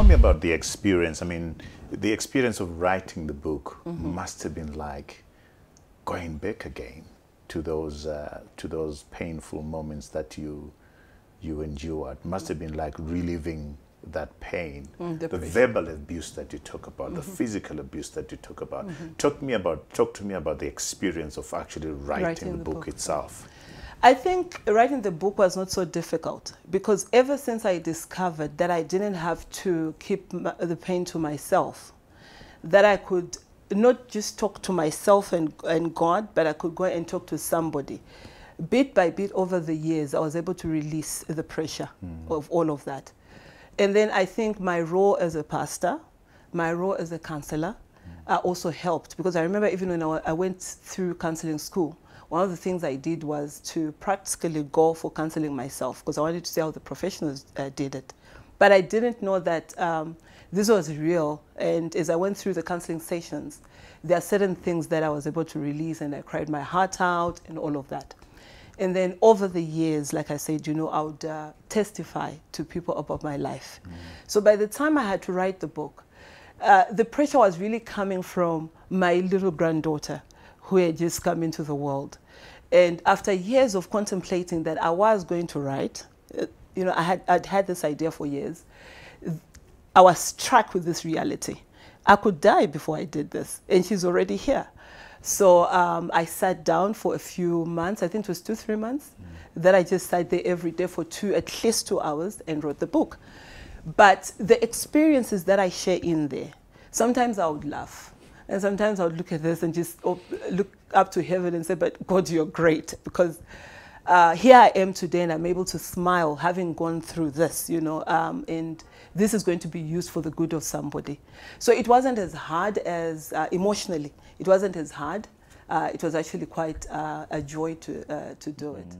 tell me about the experience. I mean, the experience of writing the book must have been like going back again to those painful moments that you endured. Must have been like reliving that pain, the verbal abuse that you talk about, the physical abuse that you talk about. Talk to me about the experience of actually writing the book itself. I think writing the book was not so difficult, because ever since I discovered that I didn't have to keep the pain to myself, that I could not just talk to myself and God, but I could go and talk to somebody. Bit by bit over the years, I was able to release the pressure of all of that. And then I think my role as a pastor, my role as a counselor, also helped, because I remember even when I went through counseling school, one of the things I did was to practically go for counseling myself, because I wanted to see how the professionals did it. But I didn't know that this was real. And as I went through the counseling sessions, there are certain things that I was able to release, and I cried my heart out and all of that. And then over the years, like I said, you know, I would testify to people about my life. So by the time I had to write the book, the pressure was really coming from my little granddaughter who had just come into the world. And after years of contemplating that I was going to write, you know, I'd had this idea for years, I was struck with this reality. I could die before I did this, and she's already here. So I sat down for a few months, I think it was 2-3 months, that I just sat there every day for at least 2 hours and wrote the book. But the experiences that I share in there, sometimes I would laugh. And sometimes I would look at this and just look up to heaven and say, but God, you're great. Because here I am today, and I'm able to smile having gone through this, you know, and this is going to be used for the good of somebody. So it wasn't as hard as, emotionally, it wasn't as hard. It was actually quite a joy to do it.